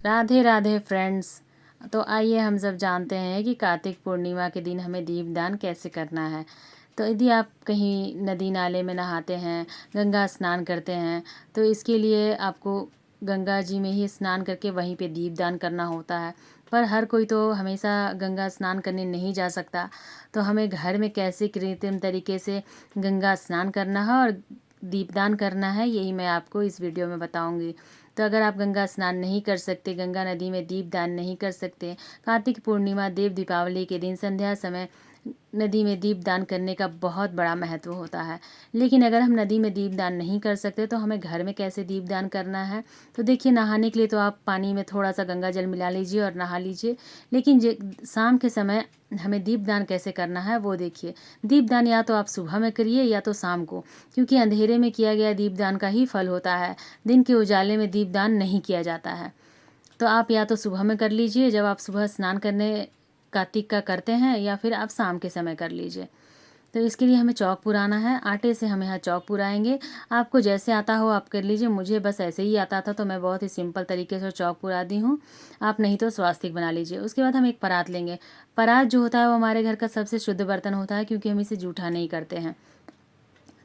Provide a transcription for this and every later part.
Radhe Radhe friends. तो आइए हम सब जानते हैं कि कार्तिक पूर्णिमा के दिन हमें दीपदान कैसे करना है। तो यदि आप कहीं नदी नाले में नहाते हैं, गंगा स्नान करते हैं, तो इसके लिए आपको गंगा जी में ही स्नान करके वहीं पे दीपदान करना होता है। पर हर कोई तो हमेशा गंगा स्नान करने नहीं जा सकता, तो हमें घर में कैसे कृत्रिम तरीके से गंगा स्नान करना है और दीपदान करना है, यही मैं आपको इस वीडियो में बताऊंगी। तो अगर आप गंगा स्नान नहीं कर सकते, गंगा नदी में दीपदान नहीं कर सकते, कार्तिक पूर्णिमा देव दीपावली के दिन संध्या समय नदी में दीपदान करने का बहुत बड़ा महत्व होता है। लेकिन अगर हम नदी में दीपदान नहीं कर सकते तो हमें घर में कैसे दीपदान करना है। तो देखिए, नहाने के लिए तो आप पानी में थोड़ा सा गंगा जल मिला लीजिए और नहा लीजिए। लेकिन शाम के समय हमें दीपदान कैसे करना है वो देखिए। दीपदान या तो आप सुबह में करिए या तो शाम को, क्योंकि अंधेरे में किया गया दीपदान का ही फल होता है। दिन के उजाले में दीपदान नहीं किया जाता है। तो आप या तो सुबह में कर लीजिए जब आप सुबह स्नान करने कार्तिक का करते हैं, या फिर आप शाम के समय कर लीजिए। तो इसके लिए हमें चौक पुराना है। आटे से हम यहाँ चौक पुराएंगे। आपको जैसे आता हो आप कर लीजिए। मुझे बस ऐसे ही आता था तो मैं बहुत ही सिंपल तरीके से चौक पुरा दी हूँ। आप नहीं तो स्वास्तिक बना लीजिए। उसके बाद हम एक परात लेंगे। परात जो होता है वो हमारे घर का सबसे शुद्ध बर्तन होता है, क्योंकि हम इसे जूठा नहीं करते हैं।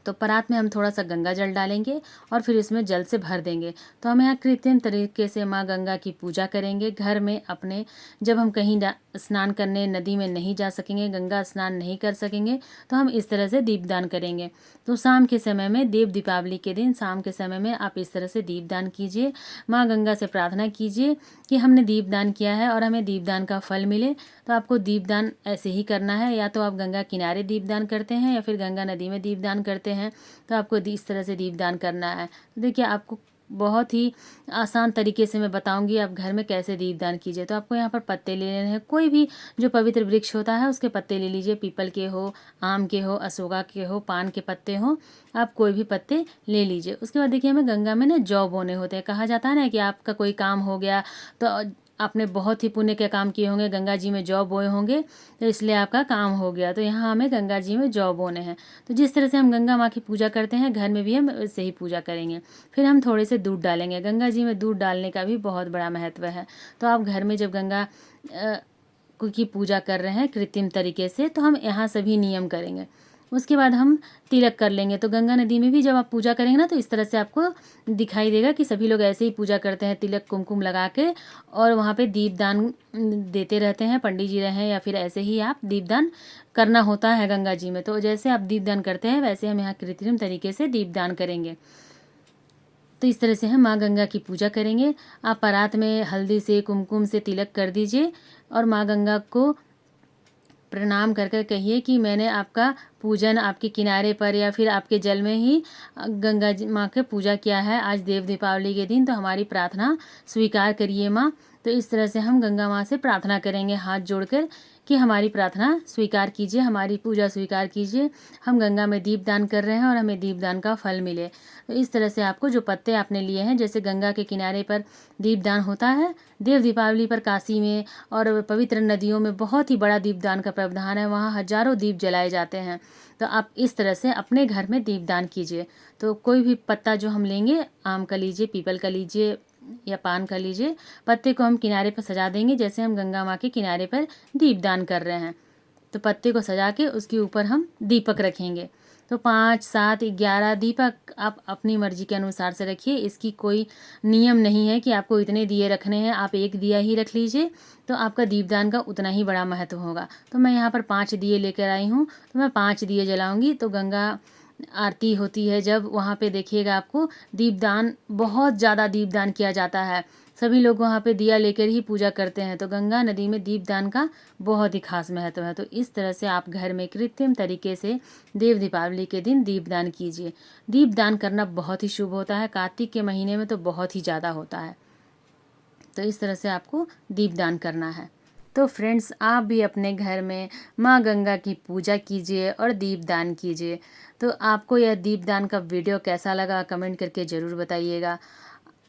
तो परात में हम थोड़ा सा गंगा जल डालेंगे और फिर इसमें जल से भर देंगे। तो हम यहाँ कृत्रिम तरीके से माँ गंगा की पूजा करेंगे घर में अपने। जब हम कहीं स्नान करने नदी में नहीं जा सकेंगे, गंगा स्नान नहीं कर सकेंगे, तो हम इस तरह से दीपदान करेंगे। तो शाम के समय में, देव दीपावली के दिन शाम के समय में आप इस तरह से दीपदान कीजिए। माँ गंगा से प्रार्थना कीजिए कि हमने दीपदान किया है और हमें दीपदान का फल मिले। तो आपको दीपदान ऐसे ही करना है। या तो आप गंगा किनारे दीपदान करते हैं या फिर गंगा नदी में दीपदान करते हैं, तो आपको इस तरह से दीपदान करना है। तो देखिए, आपको बहुत ही आसान तरीके से मैं बताऊंगी आप घर में कैसे दीपदान कीजिए। तो आपको यहाँ पर पत्ते ले लेने हैं। कोई भी जो पवित्र वृक्ष होता है उसके पत्ते ले लीजिए। पीपल के हो, आम के हो, अशोका के हो, पान के पत्ते हो, आप कोई भी पत्ते ले लीजिए। उसके बाद देखिए, हमें गंगा में ना जौ बोने होते हैं। कहा जाता है ना कि आपका कोई काम हो गया तो आपने बहुत ही पुण्य के काम किए होंगे, गंगा जी में जौ बोए होंगे, तो इसलिए आपका काम हो गया। तो यहाँ हमें गंगा जी में जौ बोने हैं। तो जिस तरह से हम गंगा माँ की पूजा करते हैं, घर में भी हम वैसे ही पूजा करेंगे। फिर हम थोड़े से दूध डालेंगे। गंगा जी में दूध डालने का भी बहुत बड़ा महत्व है। तो आप घर में जब गंगा की पूजा कर रहे हैं कृत्रिम तरीके से, तो हम यहाँ सभी नियम करेंगे। उसके बाद हम तिलक कर लेंगे। तो गंगा नदी में भी जब आप पूजा करेंगे ना, तो इस तरह से आपको दिखाई देगा कि सभी लोग ऐसे ही पूजा करते हैं, तिलक कुमकुम लगा के, और वहाँ पे दीपदान देते रहते हैं। पंडित जी रहे या फिर ऐसे ही आप दीपदान करना होता है गंगा जी में। तो जैसे आप दीपदान करते हैं वैसे हम यहाँ कृत्रिम तरीके से दीपदान करेंगे। तो इस तरह से हम माँ गंगा की पूजा करेंगे। आप परात में हल्दी से, कुमकुम से तिलक कर दीजिए और माँ गंगा को प्रणाम कर कर कहिए कि मैंने आपका पूजन आपके किनारे पर या फिर आपके जल में ही गंगा माँ के पूजा किया है आज देव दीपावली के दिन। तो हमारी प्रार्थना स्वीकार करिए माँ। तो इस तरह से हम गंगा माँ से प्रार्थना करेंगे हाथ जोड़कर कि हमारी प्रार्थना स्वीकार कीजिए, हमारी पूजा स्वीकार कीजिए। हम गंगा में दीपदान कर रहे हैं और हमें दीपदान का फल मिले। तो इस तरह से आपको जो पत्ते आपने लिए हैं, जैसे गंगा के किनारे पर दीपदान होता है देव दीपावली पर, काशी में और पवित्र नदियों में बहुत ही बड़ा दीपदान का प्रावधान है। वहाँ हजारों दीप जलाए जाते हैं। तो आप इस तरह से अपने घर में दीपदान कीजिए। तो कोई भी पत्ता जो हम लेंगे, आम का लीजिए, पीपल का लीजिए या पान का लीजिए, पत्ते को हम किनारे पर सजा देंगे जैसे हम गंगा माँ के किनारे पर दीपदान कर रहे हैं। तो पत्ते को सजा के उसके ऊपर हम दीपक रखेंगे। तो 5, 7, 11 दीपक आप अपनी मर्जी के अनुसार से रखिए। इसकी कोई नियम नहीं है कि आपको इतने दिए रखने हैं, आप एक दिया ही रख लीजिए तो आपका दीपदान का उतना ही बड़ा महत्व होगा। तो मैं यहाँ पर 5 दिए लेकर आई हूँ, तो मैं 5 दिए जलाऊंगी। तो गंगा आरती होती है जब, वहाँ पे देखिएगा आपको दीपदान, बहुत ज़्यादा दीपदान किया जाता है। सभी लोग वहाँ पे दिया लेकर ही पूजा करते हैं। तो गंगा नदी में दीपदान का बहुत ही खास महत्व है। तो इस तरह से आप घर में कृत्रिम तरीके से देव दीपावली के दिन दीपदान कीजिए। दीपदान करना बहुत ही शुभ होता है। कार्तिक के महीने में तो बहुत ही ज़्यादा होता है। तो इस तरह से आपको दीपदान करना है। तो फ्रेंड्स, आप भी अपने घर में माँ गंगा की पूजा कीजिए और दीपदान कीजिए। तो आपको यह दीपदान का वीडियो कैसा लगा कमेंट करके ज़रूर बताइएगा।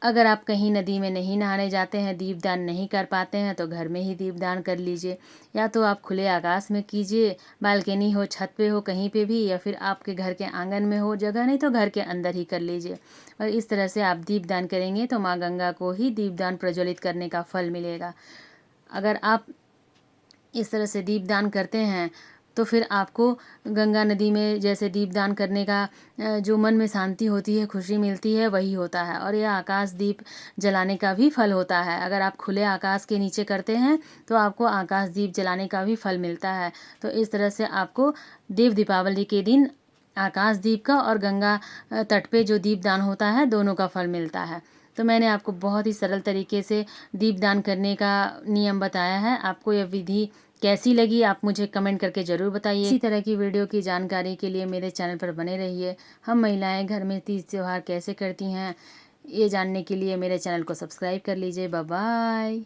अगर आप कहीं नदी में नहीं नहाने जाते हैं, दीपदान नहीं कर पाते हैं, तो घर में ही दीपदान कर लीजिए। या तो आप खुले आकाश में कीजिए, बालकनी हो, छत पे हो, कहीं पे भी, या फिर आपके घर के आंगन में हो जगह, नहीं तो घर के अंदर ही कर लीजिए। और इस तरह से आप दीपदान करेंगे तो माँ गंगा को ही दीपदान प्रज्वलित करने का फल मिलेगा। अगर आप इस तरह से दीपदान करते हैं तो फिर आपको गंगा नदी में जैसे दीपदान करने का जो मन में शांति होती है, खुशी मिलती है, वही होता है। और यह आकाश दीप जलाने का भी फल होता है। अगर आप खुले आकाश के नीचे करते हैं तो आपको आकाश दीप जलाने का भी फल मिलता है। तो इस तरह से आपको देव दीपावली के दिन आकाश दीप का और गंगा तट पे जो दीपदान होता है, दोनों का फल मिलता है। तो मैंने आपको बहुत ही सरल तरीके से दीपदान करने का नियम बताया है। आपको यह विधि कैसी लगी आप मुझे कमेंट करके ज़रूर बताइए। इसी तरह की वीडियो की जानकारी के लिए मेरे चैनल पर बने रहिए। हम महिलाएं घर में तीज त्योहार कैसे करती हैं, ये जानने के लिए मेरे चैनल को सब्सक्राइब कर लीजिए। Bye bye.